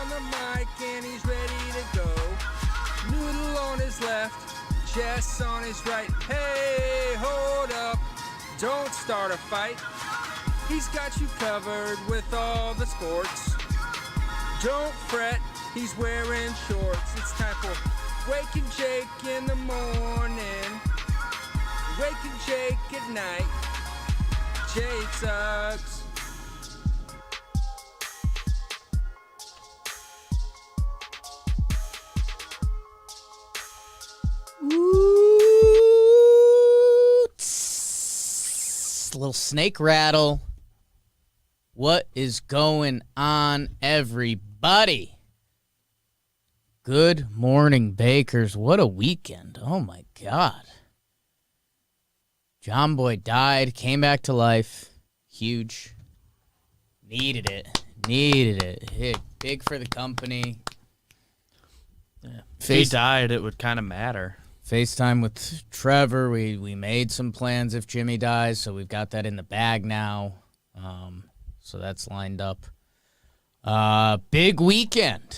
on the mic and he's ready to go. Noodle on his left, Jess on his right. Hey, hold up, don't start a fight. He's got you covered with all the sports. Don't fret, he's wearing shorts. It's time for Wake and Jake in the morning, Wake and Jake at night. Jake sucks. Ooh, tss, little snake rattle. What is going on, everybody? Good morning, Bakers. What a weekend. Oh, my God. John Boy died, came back to life. Huge. Needed it. Hit big for the company. Yeah. If he died, it would kind of matter. FaceTime with Trevor. We made some plans if Jimmy dies, so we've got that in the bag now. So that's lined up. Big weekend.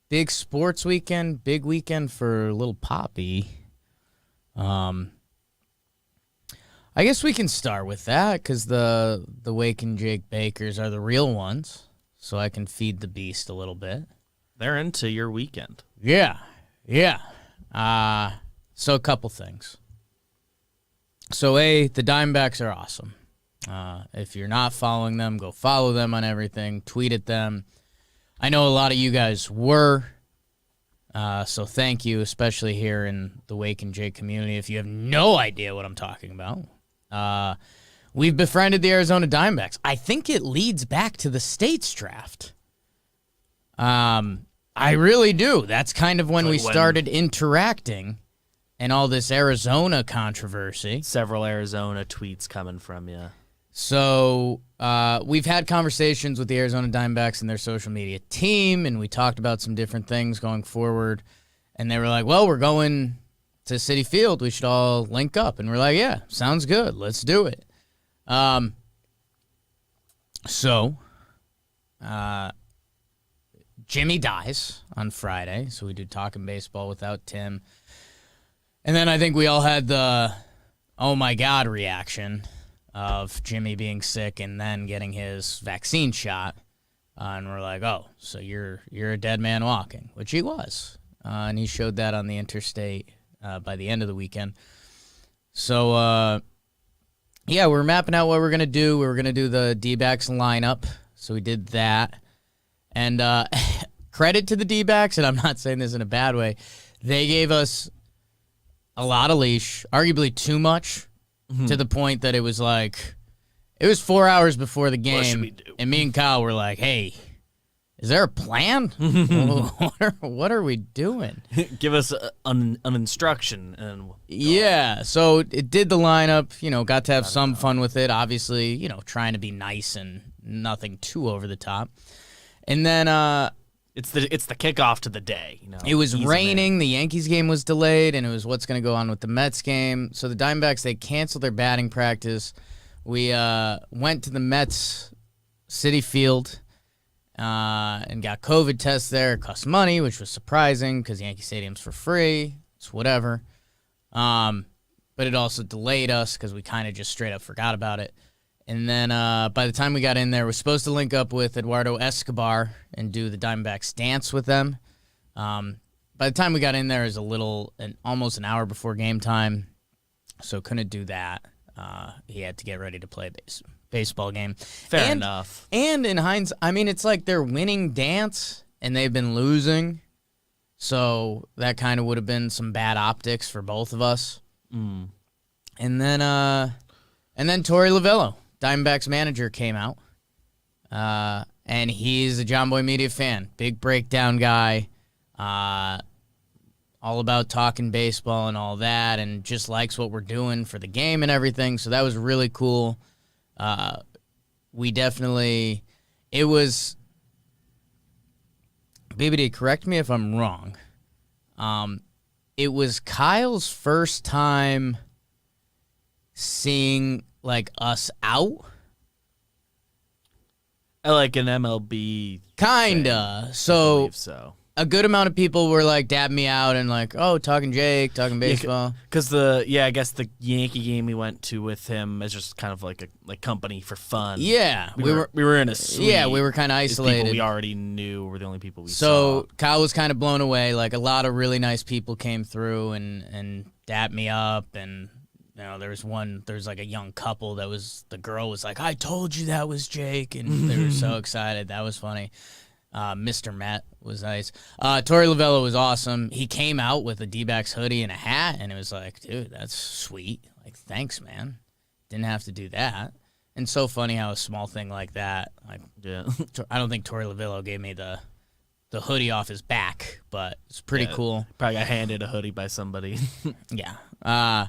Big sports weekend. Big weekend for little Poppy. I guess we can start with that because the Wake and Jake Bakers are the real ones, so I can feed the beast a little bit. They're into your weekend. Yeah. So a couple things. So the Diamondbacks are awesome. If you're not following them, go follow them on everything. Tweet at them. I know a lot of you guys were, so thank you, especially here in the Wake and Jake community. If you have no idea what I'm talking about, we've befriended the Arizona Diamondbacks. I think it leads back to the States draft. I really do. That's kind of when we started interacting and all this Arizona controversy. Several Arizona tweets coming from you. So we've had conversations with the Arizona Diamondbacks and their social media team, and we talked about some different things going forward. And they were like, well, we're going to Citi Field. We should all link up. And we're like, yeah, sounds good. Let's do it. Jimmy dies on Friday, so we do Talking Baseball without Tim. And then I think we all had the, oh, my God, reaction of Jimmy being sick and then getting his vaccine shot. And we're like, oh, so you're a dead man walking, which he was. And he showed that on the interstate by the end of the weekend. So, we're mapping out what we're going to do. We were going to do the D-backs lineup, so we did that. And credit to the D-backs, and I'm not saying this in a bad way, they gave us a lot of leash, arguably too much, to the point that it was 4 hours before the game, what should we do? And me and Kyle were like, hey, is there a plan? What are we doing? Give us an instruction. Yeah, so it did the lineup, got to have some fun with it, obviously, trying to be nice and nothing too over the top. And then it's the kickoff to the day. It was raining. The Yankees game was delayed, and it was what's going to go on with the Mets game. So the Diamondbacks, they canceled their batting practice. We went to the Mets Citi Field and got COVID tests there. It cost money, which was surprising because Yankee Stadium's for free. It's whatever. But it also delayed us because we kind of just straight up forgot about it. And then by the time we got in there, we were supposed to link up with Eduardo Escobar and do the Diamondbacks dance with them. By the time we got in there, it was almost an hour before game time, so couldn't do that. He had to get ready to play a baseball game. Fair enough. And in hindsight, it's like they're winning dance, and they've been losing, so that kind of would have been some bad optics for both of us. And then Torey Lovello, Diamondbacks manager, came out, and he's a John Boy Media fan, big breakdown guy, all about talking baseball and all that, and just likes what we're doing for the game and everything, so that was really cool. It was, BBD, correct me if I'm wrong, it was Kyle's first time seeing us out Like an MLB. Kinda. Thing, So, I believe so. a good amount of people were like dabbing me out and like, oh, talking Jake, talking baseball. Because I guess the Yankee game we went to with him is just kind of like a company for fun. Yeah, we were in a suite. Yeah, we were kind of isolated. People we already knew were the only people we saw. So Kyle was kind of blown away. Like a lot of really nice people came through and dabbed me up, and there's like a young couple the girl was like, I told you that was Jake, and they were so excited. That was funny. Mr. Matt was nice. Torey Lovello was awesome. He came out with a D-backs hoodie and a hat, and it was like, dude, that's sweet. Like, thanks, man. Didn't have to do that. And so funny how a small thing like that, like, yeah. I don't think Torey Lovello gave me the hoodie off his back, but it's pretty cool. Probably got handed a hoodie by somebody. Yeah.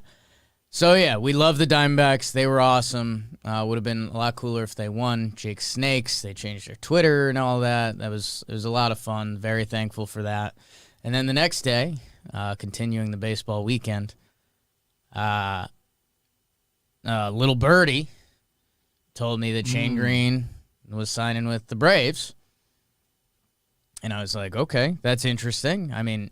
So, yeah, we love the Diamondbacks. They were awesome. Would have been a lot cooler if they won. Jake Snakes, they changed their Twitter and all that. It was a lot of fun. Very thankful for that. And then the next day, continuing the baseball weekend, little birdie told me that Shane Green was signing with the Braves. And I was like, okay, that's interesting. I mean,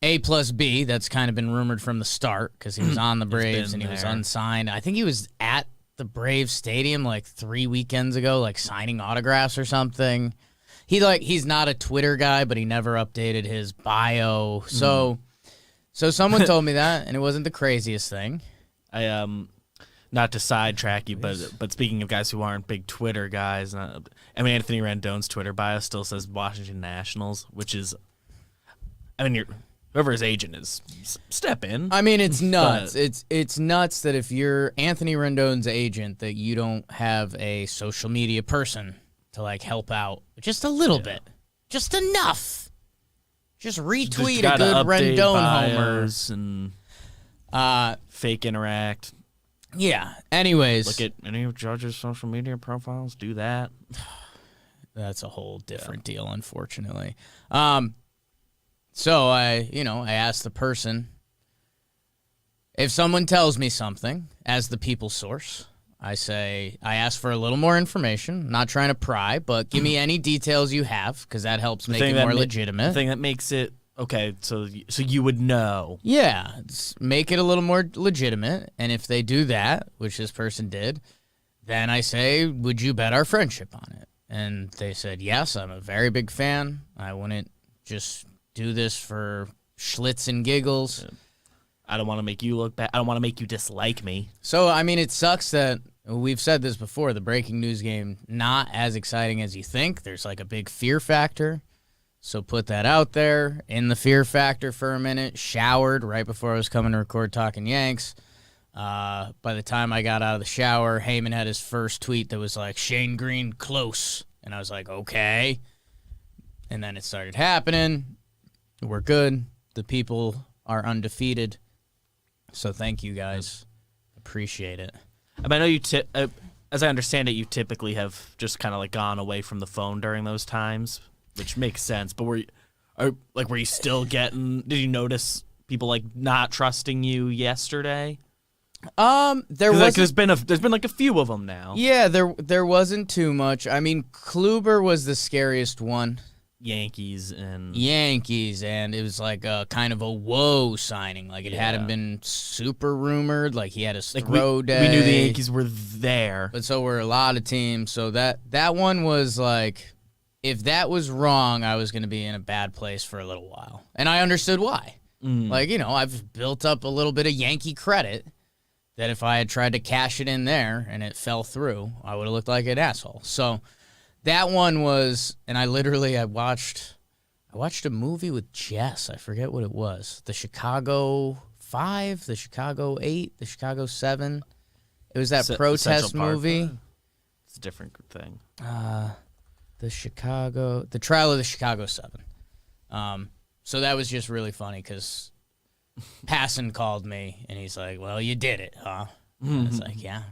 A plus B, that's kind of been rumored from the start because he was on the Braves and he was unsigned. I think he was at the Braves stadium like 3 weekends ago, like signing autographs or something. He's not a Twitter guy, but he never updated his bio. So someone told me that, and it wasn't the craziest thing. Not to sidetrack you, but speaking of guys who aren't big Twitter guys, Anthony Rendon's Twitter bio still says Washington Nationals, which is, whoever his agent is, step in. I mean, it's nuts. It's nuts that if you're Anthony Rendon's agent, that you don't have a social media person to like help out just a little bit, just enough. Just retweet a good Rendon homer and fake interact. Yeah. Anyways, look at any of Judge's social media profiles. Do that. That's a whole different deal, unfortunately. So I asked the person, if someone tells me something as the people source, I ask for a little more information. I'm not trying to pry, but give me any details you have because that helps make it more legitimate. The thing that makes it okay, so you would know. Yeah, make it a little more legitimate. And if they do that, which this person did, then I say, would you bet our friendship on it? And they said, yes, I'm a very big fan. I wouldn't just do this for schlitz and giggles. I don't want to make you look bad. I don't want to make you dislike me. So, I mean, it sucks that we've said this before, the breaking news game, not as exciting as you think. There's like a big fear factor. So put that out there in the fear factor for a minute. Showered right before I was coming to record Talking Yanks. By the time I got out of the shower, Heyman had his first tweet that was like, Shane Green close. And I was like, okay. And then it started happening. We're good. The people are undefeated. So thank you guys. Appreciate it. I know you as I understand it, you typically have just kind of like gone away from the phone during those times, which makes sense. But were you still getting? Did you notice people like not trusting you yesterday? There's been like a few of them now. Yeah, there wasn't too much. I mean, Kluber was the scariest one. Yankees, and it was like a kind of a whoa signing. Like it hadn't been super rumored. Like he had his throw day. We knew the Yankees were there, but so were a lot of teams. So that one was like, if that was wrong, I was going to be in a bad place for a little while, and I understood why. Like I've built up a little bit of Yankee credit that if I had tried to cash it in there and it fell through, I would have looked like an asshole. So. That one was, and I watched a movie with Jess. I forget what it was. The Chicago 5, the Chicago 8, the Chicago 7. It was that protest movie. It's a different thing. The trial of the Chicago 7. So that was just really funny because Passon called me and he's like, well, you did it, huh? And I was like, yeah.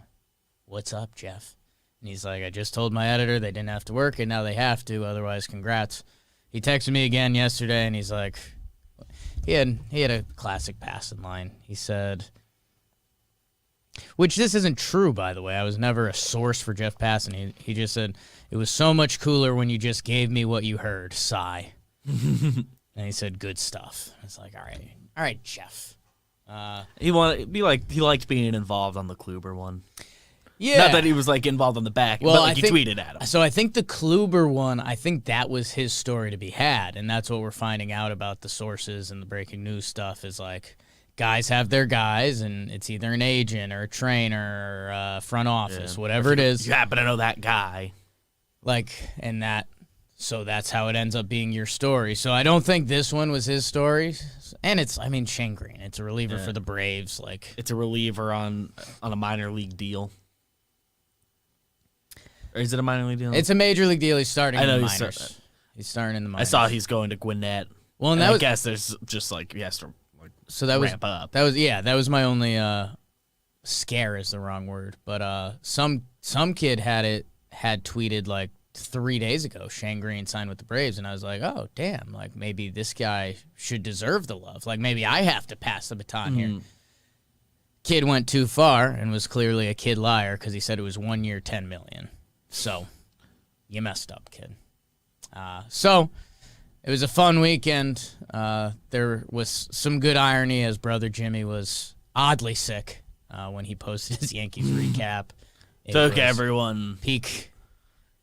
What's up, Jeff? And he's like, I just told my editor they didn't have to work, and now they have to, otherwise congrats. He texted me again yesterday, and he's like, he had a classic Passon line. He said, which this isn't true, by the way. I was never a source for Jeff Passon. He just said, It was so much cooler when you just gave me what you heard, sigh. And he said, good stuff. It's like, all right, Jeff. He liked being involved on the Kluber one. Yeah. Not that he was like involved on the back, but like you tweeted at him. So I think the Kluber one, I think that was his story to be had, and that's what we're finding out about the sources and the breaking news stuff is like guys have their guys, and it's either an agent or a trainer or a front office, whatever it is. You happen to know that guy. So that's how it ends up being your story. So I don't think this one was his story. And Shane Green, it's a reliever for the Braves. It's a reliever on a minor league deal. Or is it a minor league deal? It's a major league deal. He's starting in the minors. He's starting in the minors. I saw he's going to Gwinnett. Well, and I guess there's just he has to ramp up. That was my only scare is the wrong word. But some kid had tweeted 3 days ago, Shane Green signed with the Braves, and I was like, oh, damn, maybe this guy should deserve the love. Maybe I have to pass the baton here. Kid went too far and was clearly a kid liar because he said it was 1 year, $10 million. So you messed up, kid. So it was a fun weekend. There was some good irony as brother Jimmy was oddly sick when he posted his Yankees recap.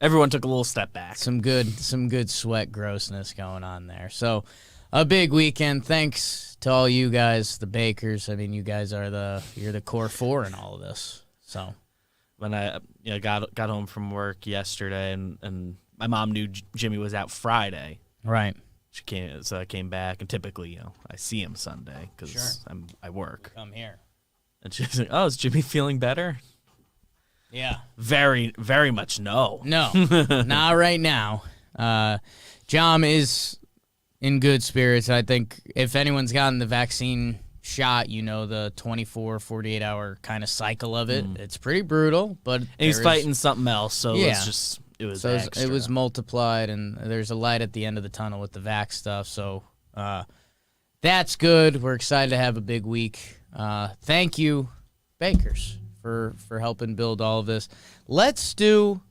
Everyone took a little step back. Some good sweat grossness going on there. So a big weekend. Thanks to all you guys, the Bakers. I mean, you guys are you're the core four in all of this. So when I got home from work yesterday, and my mom knew Jimmy was out Friday. Right. So I came back, and typically, I see him Sunday because I work. Come here. And she's like, "Oh, is Jimmy feeling better?" Yeah. Very, very much no. No, not right now. Jom is in good spirits. I think if anyone's gotten the vaccine shot, the 24, 48-hour kind of cycle of it. It's pretty brutal, but he's fighting something else, so it was extra. It was multiplied, and there's a light at the end of the tunnel with the vax stuff, so that's good. We're excited to have a big week. Thank you, Bakers, for helping build all of this. Let's do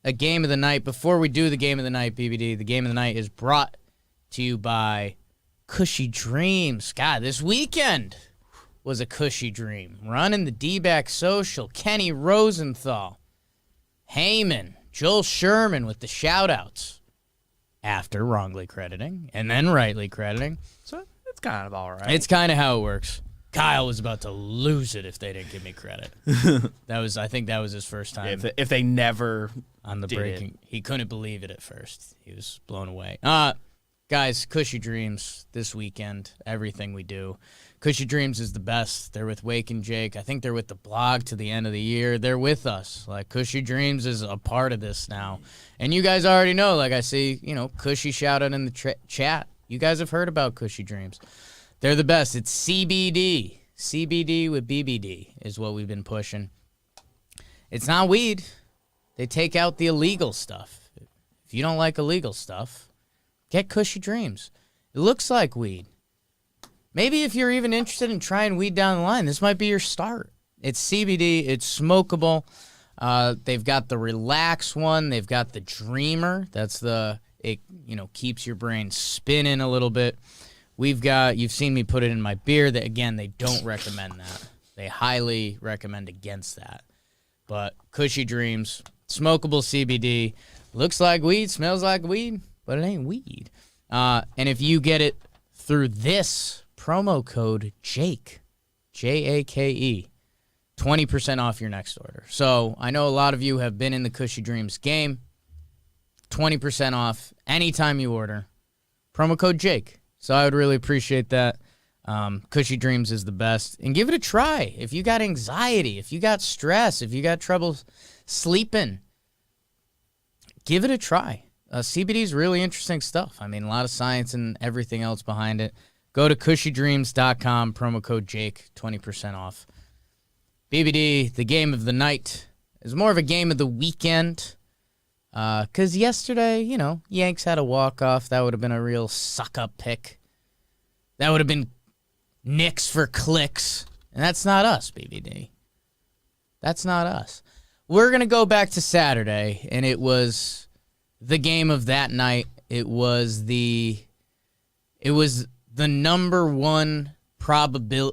a game of the night. Before we do the game of the night, BBD, the game of the night is brought to you by Cushy Dreams. God, this weekend was a cushy dream. Running the D-back social, Kenny Rosenthal, Heyman, Joel Sherman with the shout-outs after wrongly crediting and then rightly crediting. So it's kind of all right. It's kind of how it works. Kyle was about to lose it if they didn't give me credit. I think that was his first time. Yeah, if they never on the breaking, he couldn't believe it at first. He was blown away. Guys, Cushy Dreams this weekend. Everything we do, Cushy Dreams is the best. They're with Wake and Jake. I think they're with the blog to the end of the year. They're with us. Cushy Dreams is a part of this now, and you guys already know. I see, Cushy shout out in the chat. You guys have heard about Cushy Dreams. They're the best. It's CBD. CBD with BBD is what we've been pushing. It's not weed. They take out the illegal stuff. If you don't like illegal stuff, get Cushy Dreams. It looks like weed. Maybe if you're even interested in trying weed down the line, this might be your start. It's CBD. It's smokable. They've got the Relax one. They've got the Dreamer. That's it keeps your brain spinning a little bit. You've seen me put it in my beer. That again, they don't recommend that. They highly recommend against that. But Cushy Dreams, smokable CBD, looks like weed, smells like weed, but it ain't weed. And if you get it through this promo code Jake, Jake, 20% off your next order. So I know a lot of you have been in the Cushy Dreams game. 20% off anytime you order. Promo code Jake. So I would really appreciate that. Cushy Dreams is the best. And give it a try. If you got anxiety, if you got stress, if you got trouble sleeping, give it a try. CBD is really interesting stuff. I mean, a lot of science and everything else behind it. Go to cushydreams.com, promo code Jake, 20% off. BBD, the game of the night, is more of a game of the weekend. Because yesterday, Yanks had a walk-off. That would have been a real suck-up pick. That would have been Knicks for clicks. And that's not us, BBD. That's not us. We're going to go back to Saturday, and it was the game of that night. It was the number one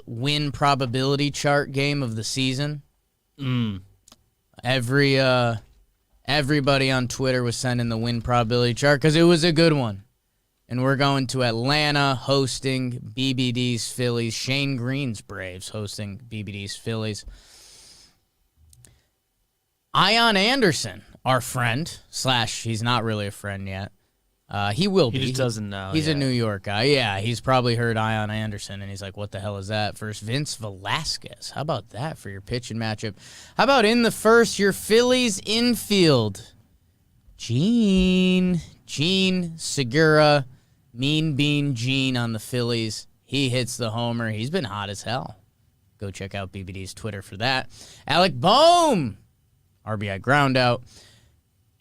win probability chart game of the season. Everybody on Twitter was sending the win probability chart because it was a good one. And we're going to Atlanta hosting BBD's Phillies. Shane Green's Braves hosting BBD's Phillies. Ion Anderson, our friend, / he's not really a friend yet. He will be. He just doesn't know. He's yeah. a New York guy. Yeah, he's probably heard Ion Anderson, and he's like, what the hell is that? Versus Vince Velasquez. How about that for your pitching matchup? How about in the first, your Phillies infield? Gene Segura, Mean Bean Gene on the Phillies. He hits the homer. He's been hot as hell. Go check out BBD's Twitter for that. Alec Bohm, RBI ground out.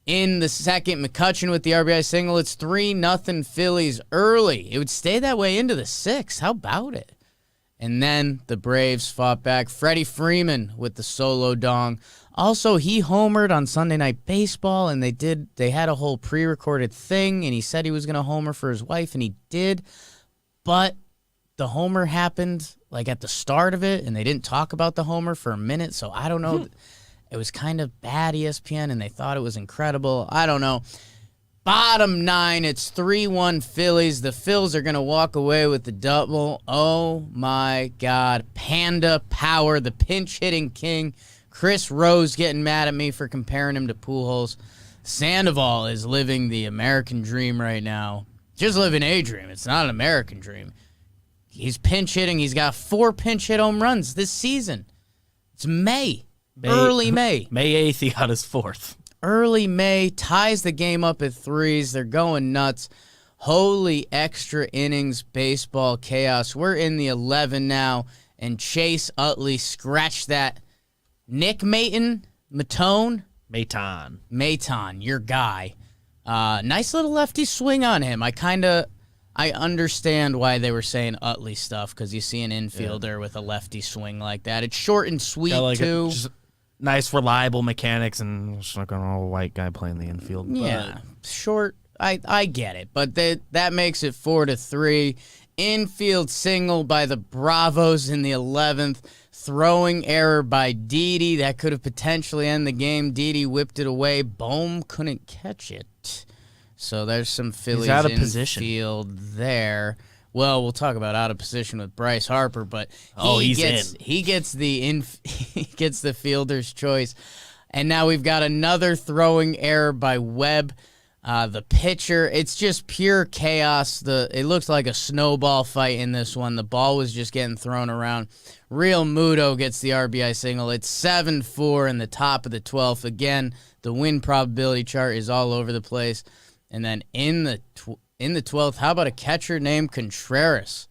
In the second, McCutchen with the RBI single. It's 3-0 Phillies early. It would stay that way into the sixth. How about it? And then the Braves fought back. Freddie Freeman with the solo dong. Also, he homered on Sunday Night Baseball, and they had a whole pre-recorded thing, and he said he was going to homer for his wife, and he did. But the homer happened like at the start of it, and they didn't talk about the homer for a minute, so I don't know. It was kind of bad, ESPN, and they thought it was incredible. I don't know. Bottom 9, it's 3-1 Phillies. The Phils are going to walk away with the double. Oh, my God. Panda Power, the pinch-hitting king. Chris Rose getting mad at me for comparing him to Pujols. Sandoval is living the American dream right now. Just living a dream. It's not an American dream. He's pinch-hitting. He's got 4 pinch-hit home runs this season. It's early May. May 8th, he got his 4th. Early May, ties the game up at 3s. They're going nuts. Holy extra innings baseball chaos. We're in the 11 now, and Chase Utley scratched that. Nick Maton, your guy. Nice little lefty swing on him. I understand why they were saying Utley stuff, because you see an infielder with a lefty swing like that. It's short and sweet, too. Just nice, reliable mechanics, and just like an old white guy playing the infield. Yeah, short. I get it, but that makes it 4-3. Infield single by the Bravos in the 11th. Throwing error by Didi. That could have potentially ended the game. Didi whipped it away. Bohm couldn't catch it. So there's some Phillies out of in position. Field there. Well, we'll talk about out of position with Bryce Harper, but he gets the fielder's choice. And now we've got another throwing error by Webb. The pitcher, it's just pure chaos. It looked like a snowball fight in this one. The ball was just getting thrown around. Real Muto gets the RBI single. It's 7-4 in the top of the 12th. Again, the win probability chart is all over the place. And then in the 12th, how about a catcher named Contreras?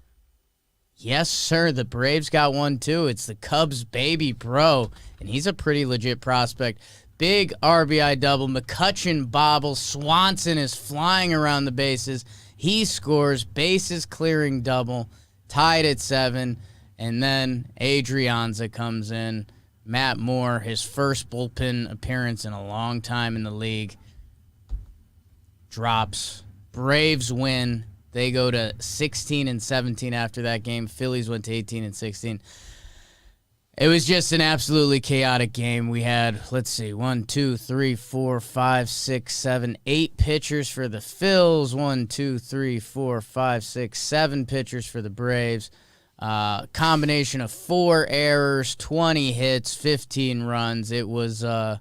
Yes, sir. The Braves got one, too. It's the Cubs' baby bro, and he's a pretty legit prospect. Big RBI double. McCutchen bobbles. Swanson is flying around the bases. He scores. Bases clearing double. Tied at 7. And then Adrianza comes in. Matt Moore, his first bullpen appearance in a long time in the league, drops. Braves win. They go to 16-17 after that game. Phillies went to 18-16. It was just an absolutely chaotic game. We had, 8 pitchers for the Phils. 7 pitchers for the Braves. Combination of 4 errors, 20 hits, 15 runs. It was some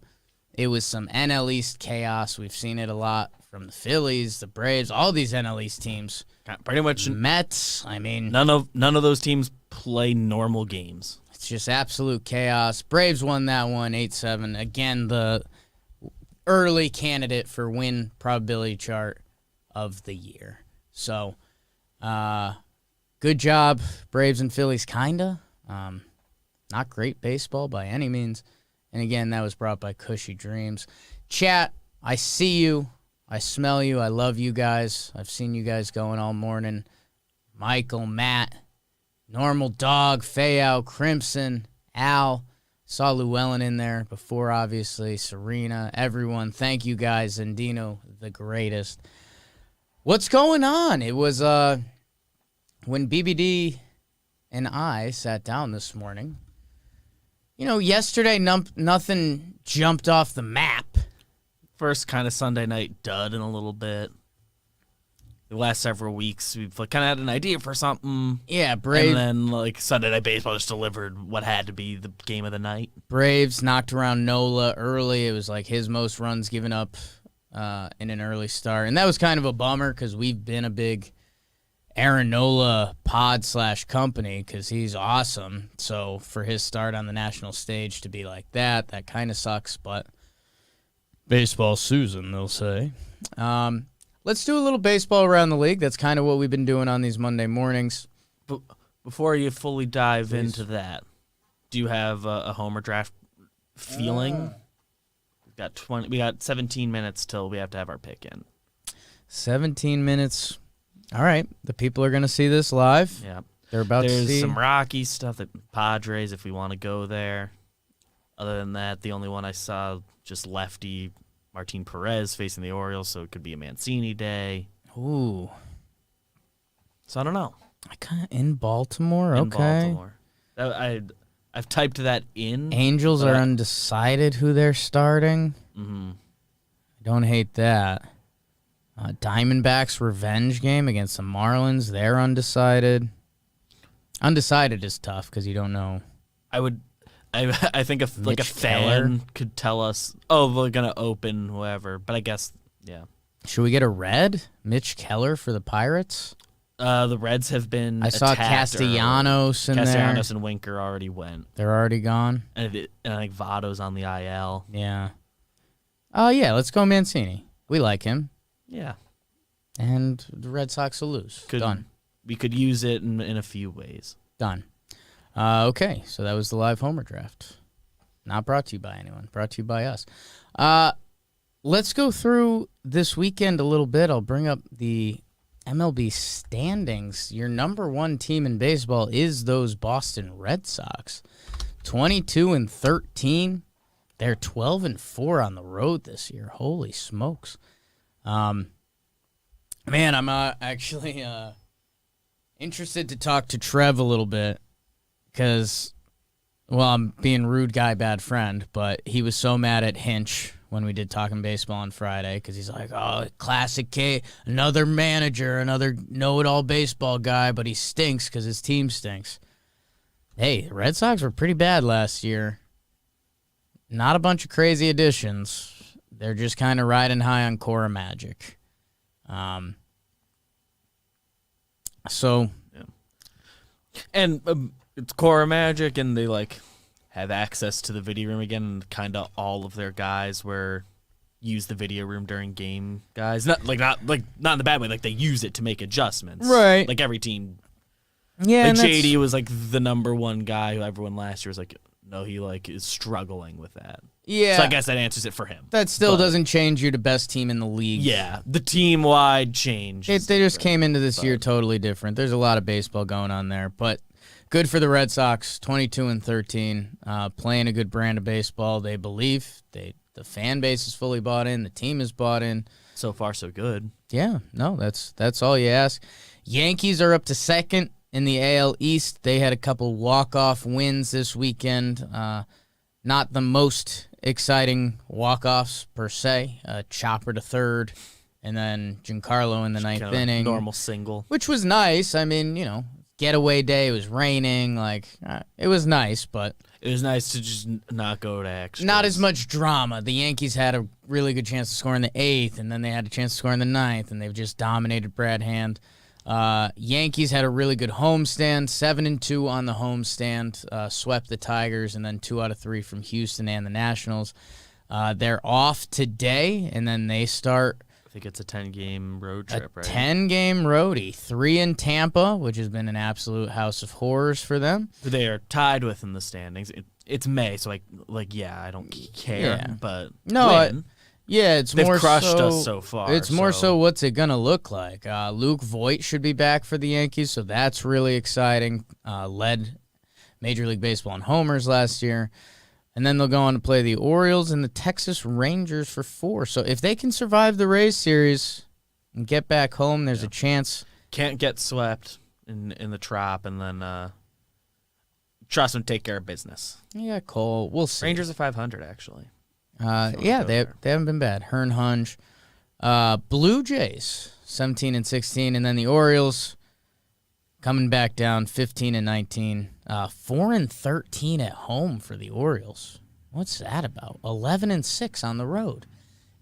NL East chaos. We've seen it a lot from the Phillies, the Braves, all these NL East teams. Pretty much Mets. I mean, none of those teams play normal games. It's just absolute chaos. Braves won that one 8-7. Again, the early candidate for win probability chart of the year. So, good job, Braves and Phillies, kinda. Not great baseball by any means. And again, that was brought by Cushy Dreams. Chat, I see you. I smell you. I love you guys. I've seen you guys going all morning. Michael, Matt, Normal Dog, Fayao, Crimson, Al, Saw Llewellyn in there before, obviously. Serena, everyone. Thank you guys. And Dino, the greatest. What's going on? It was when BBD and I sat down this morning. Yesterday nothing jumped off the map. First kind of Sunday night dud in a little bit. The last several weeks, we've kind of had an idea for something. Yeah, Braves. And then, Sunday Night Baseball just delivered what had to be the game of the night. Braves knocked around Nola early. It was his most runs given up in an early start. And that was kind of a bummer because we've been a big Aaron Nola pod / company because he's awesome. So for his start on the national stage to be like that kind of sucks. But baseball Susan, they'll say. Let's do a little baseball around the league. That's kind of what we've been doing on these Monday mornings. But before you fully dive into that, do you have a homer draft feeling? We got 17 minutes till we have to have our pick in. 17 minutes. All right. The people are going to see this live. Yeah. They're about to see. There's some Rocky stuff at Padres if we want to go there. Other than that, the only one I saw just lefty Martin Perez facing the Orioles, so it could be a Mancini day. Ooh. So I don't know. In Baltimore? In okay. Baltimore. I've typed that in. Angels are undecided who they're starting. Mm-hmm. I don't hate that. Diamondbacks revenge game against the Marlins. They're undecided. Undecided is tough because you don't know. I think a fan could tell us, we're going to open whoever. But I guess, yeah. Should we get a red? Mitch Keller for the Pirates? The Reds have been I saw Castellanos in there. Castellanos and Winker already went. They're already gone? And I think Votto's on the IL. Yeah. Oh, yeah, let's go Mancini. We like him. Yeah. And the Red Sox will lose. Done. We could use it in a few ways. Done. Okay, so that was the live homer draft. Not brought to you by anyone. Brought to you by us. Let's go through this weekend a little bit. I'll bring up the MLB standings. Your number one team in baseball is those Boston Red Sox. 22-13. They're 12-4 on the road this year. Holy smokes. Man, I'm actually interested to talk to Trev a little bit because, I'm being rude guy, bad friend, but he was so mad at Hinch when we did Talking Baseball on Friday because he's like, classic K, another manager, another know-it-all baseball guy, but he stinks because his team stinks. Hey, the Red Sox were pretty bad last year. Not a bunch of crazy additions. They're just kind of riding high on Cora Magic. So, yeah. And it's Cora Magic, and they have access to the video room again, and kind of all of their guys use the video room during game. Guys, not in the bad way. They use it to make adjustments. Right. Every team. Yeah. JD was the number one guy who everyone last year was no, he is struggling with that. Yeah. So I guess that answers it for him. That still doesn't change you to best team in the league. Yeah, the team-wide change. They just came into this year totally different. There's a lot of baseball going on there, but good for the Red Sox, 22-13, playing a good brand of baseball. They believe the fan base is fully bought in. The team is bought in. So far, so good. Yeah, no, that's all you ask. Yankees are up to second in the AL East. They had a couple walk-off wins this weekend. Not the most exciting walk-offs per se. Chopper to third, and then Giancarlo in the ninth inning. Normal single. Which was nice. I mean, getaway day. It was raining. It was nice, but it was nice to just not go to extras. Not as much drama. The Yankees had a really good chance to score in the eighth, and then they had a chance to score in the ninth, and they've just dominated Brad Hand. Yankees had a really good homestand, 7-2 on the homestand, swept the Tigers, and then 2 out of 3 from Houston and the Nationals. They're off today, and then they start. I think it's a 10-game road trip, right? 10-game roadie, 3 in Tampa, which has been an absolute house of horrors for them. They are tied with in the standings. It's May, so yeah, I don't care, but win. They've crushed us so far. It's more so what's it going to look like. Luke Voit should be back for the Yankees, so that's really exciting. Led Major League Baseball in homers last year. And then they'll go on to play the Orioles and the Texas Rangers for 4. So if they can survive the Rays series and get back home, there's a chance. Can't get swept in the Trop, and then trust them to take care of business. Yeah, Cole. We'll see. Rangers are 500, actually. Yeah, they haven't been bad. Hearn Hunge. Blue Jays, 17 and 16, and then the Orioles coming back down, 15 and 19. 4 and 13 at home for the Orioles. What's that about? 11 and 6 on the road.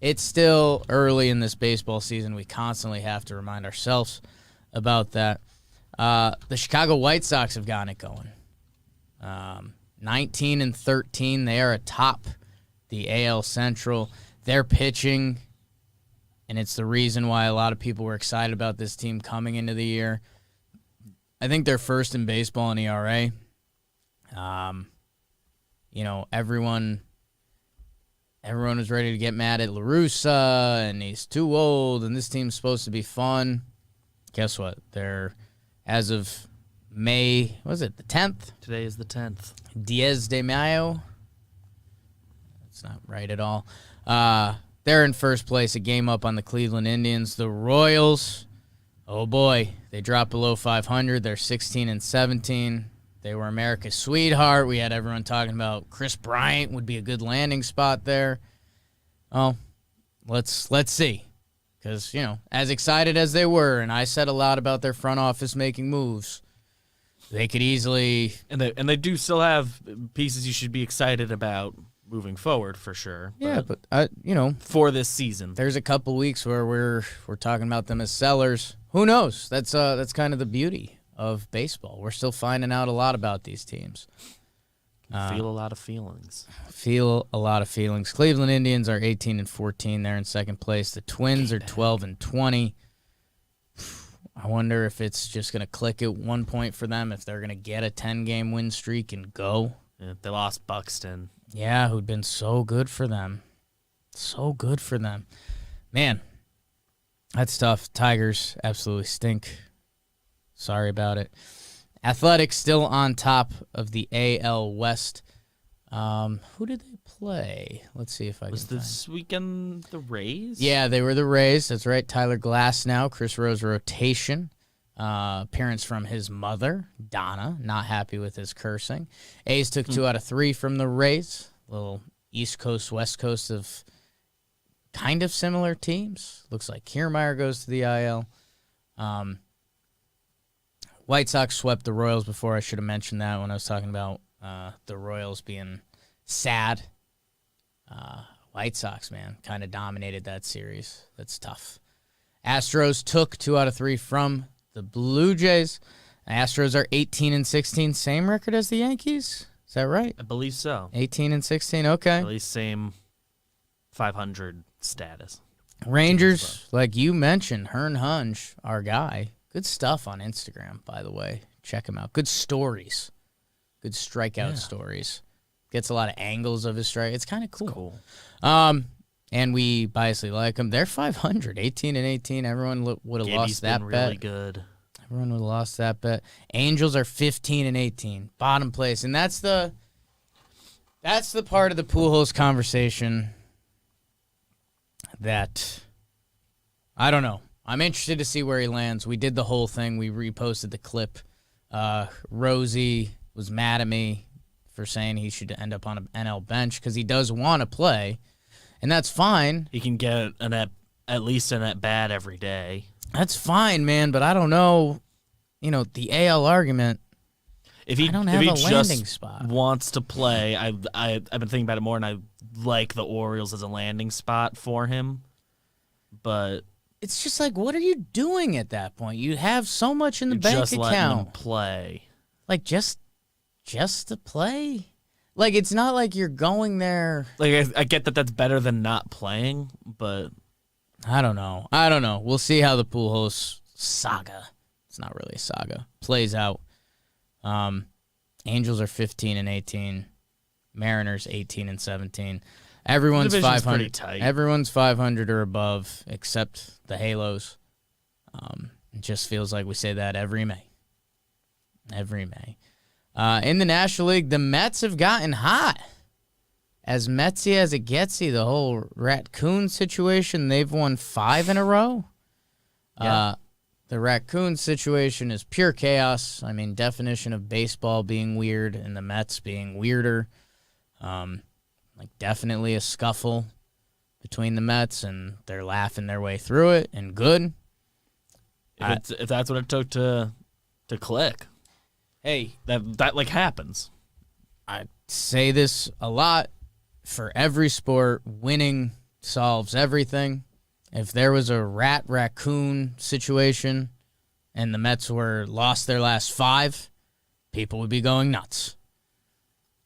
It's still early in this baseball season. We constantly have to remind ourselves about that. The Chicago White Sox have gotten it going. 19 and 13. They are atop the AL Central. They're pitching, and it's the reason why a lot of people were excited about this team coming into the year. I think they're first in baseball in ERA. Everyone was ready to get mad at La Russa, and he's too old, and this team's supposed to be fun. Guess what? They're, as of May, was it the 10th? Today is the 10th. Diez de Mayo. That's not right at all. They're in first place, a game up on the Cleveland Indians. The Royals, oh boy, they dropped below 500. They're 16 and 17. They were America's sweetheart. We had everyone talking about Chris Bryant would be a good landing spot there. Oh, let's see. Because, as excited as they were, and I said a lot about their front office making moves, they could easily... And they do still have pieces you should be excited about moving forward, for sure. Yeah, but for this season. There's a couple weeks where we're talking about them as sellers. Who knows? That's kind of the beauty of baseball. We're still finding out a lot about these teams. Feel a lot of feelings. Cleveland Indians are 18 and 14. They're in second place. The Twins are 12 and 20. I wonder if it's just going to click at one point for them, if they're going to get a 10-game win streak and go. Yeah, they lost Buxton. Yeah, who'd been so good for them. Man, that's tough. Tigers absolutely stink. Sorry about it. Athletics still on top of the AL West. Who did they play? Let's see if I Was can this weekend the Rays? Yeah, they were the Rays. That's right. Tyler Glass now. Chris Rose rotation. Appearance from his mother, Donna. Not happy with his cursing. A's took 2 out of 3 from the Rays. Little East Coast, West Coast of kind of similar teams. Looks like Kiermaier goes to the IL. White Sox swept the Royals before. I should have mentioned that when I was talking about the Royals being sad. White Sox, man, kind of dominated that series. That's tough. Astros took 2 out of 3 from the Blue Jays. Astros are 18 and 16, same record as the Yankees. Is that right? I believe so. 18 and 16, okay. At least same 500 status. Rangers, like you mentioned, Hearn Hunge, our guy. Good stuff on Instagram, by the way. Check him out. Good stories. Good strikeout stories. Gets a lot of angles of his strike. It's kind of cool. And we biasly like him. They're 500, 18 and 18. Everyone would have lost that bet. Really good. Everyone would have lost that bet. Angels are 15 and 18, bottom place, and that's the part of the Pujols conversation that I don't know. I'm interested to see where he lands. We did the whole thing. We reposted the clip. Rosie was mad at me for saying he should end up on an NL bench because he does want to play, and that's fine. He can get at least an at-bat every day. That's fine, man, but I don't know. The AL argument. If he don't have if he a just landing spot. wants to play, I've been thinking about it more, and I like the Orioles as a landing spot for him. But it's just like, what are you doing at that point? You have so much in the bank just letting him account. play. Like just to play. Like it's not like you're going there. Like I get that that's better than not playing, but I don't know. We'll see how the Pujols saga. It's not really a saga. Plays out. Angels are 15 and 18. Mariners 18 and 17. Everyone's 500. Everyone's 500 or above, except the Halos. It just feels like we say that every May. In the National League, the Mets have gotten hot. as Metsy as it getsy, the whole raccoon situation, they've won 5 in a row. Yeah. The raccoon situation is pure chaos. I mean, definition of baseball being weird and the Mets being weirder. Definitely a scuffle between the Mets, and they're laughing their way through it, and good. If that's what it took to click, Hey, that like happens. I say this a lot. For every sport, winning solves everything. If there was a rat-raccoon situation and the Mets lost their last 5, people would be going nuts.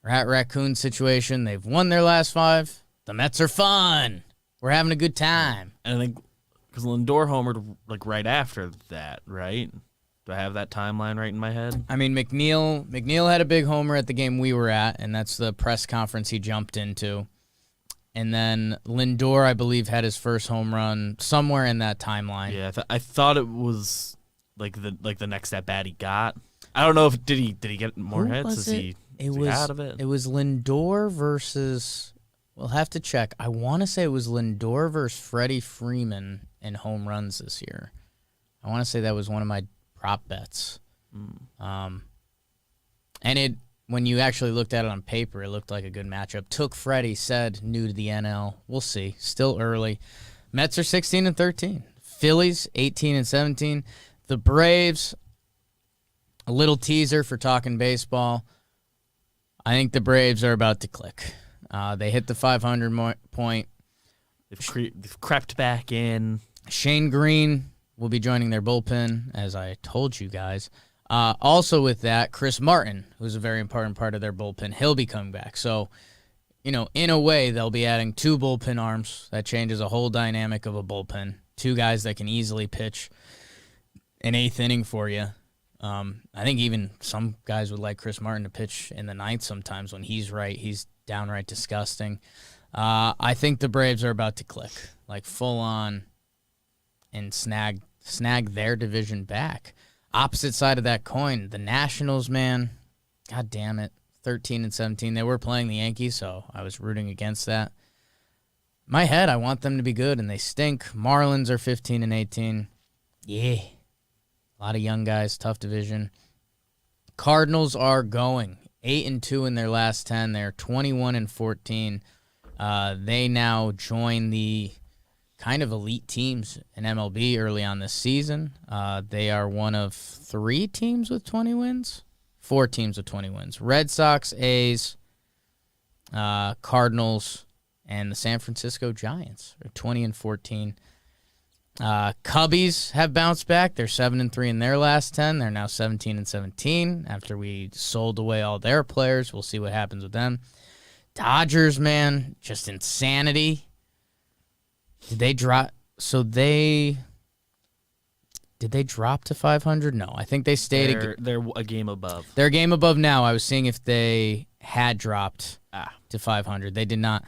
Rat-raccoon situation, they've won their last 5. The Mets are fun. We're having a good time. And I think because Lindor homered like right after that, right? Do I have that timeline right in my head? I mean, McNeil had a big homer at the game we were at, and that's the press conference he jumped into. And then Lindor, I believe, had his first home run somewhere in that timeline. Yeah, I thought it was like the next at bat he got. I don't know if did he get more hits? Is he out of it? It was Lindor versus. We'll have to check. I want to say it was Lindor versus Freddie Freeman in home runs this year. I want to say that was one of my prop bets. And when you actually looked at it on paper, it looked like a good matchup. Took Freddie, said new to the NL. We'll see. Still early. Mets are 16-13. Phillies 18-17. The Braves, a little teaser for talking baseball. I think the Braves are about to click. They hit the 500 point. They've crept back in. Shane Green will be joining their bullpen, as I told you guys. Also with that, Chris Martin, who's a very important part of their bullpen, he'll be coming back. So, in a way, they'll be adding 2 bullpen arms. That changes a whole dynamic of a bullpen. 2 guys that can easily pitch an 8th inning for you. I think even some guys would like Chris Martin to pitch in the 9th sometimes when he's right. He's downright disgusting. I think the Braves are about to click, like full on, and snag their division back. Opposite side of that coin, the Nationals, man, god damn it, 13-17. They were playing the Yankees, so I was rooting against that. My head, I want them to be good, and they stink. Marlins are 15-18. Yeah, a lot of young guys, tough division. Cardinals are going 8-2 in their last 10. They're 21-14. They now join the kind of elite teams in MLB early on this season. They are one of 3 teams with 20 wins. 4 teams with 20 wins. Red Sox, A's, Cardinals, and the San Francisco Giants are 20-14. Cubbies have bounced back. They're 7-3 in their last 10. They're now 17-17 after we sold away all their players. We'll see what happens with them. Dodgers, man, just insanity. Did they drop? Did they drop to 500? No, I think they stayed. They're a game above. They're a game above now. I was seeing if they had dropped to 500. They did not.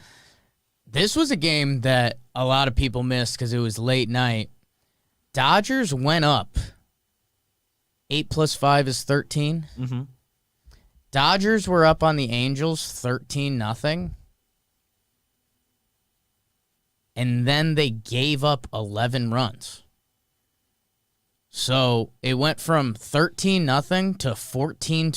This was a game that a lot of people missed because it was late night. Dodgers went up. 8 + 5 is 13. Mm-hmm. Dodgers were up on the Angels 13-0. And then they gave up 11 runs. So it went from 13-0 to 14-11.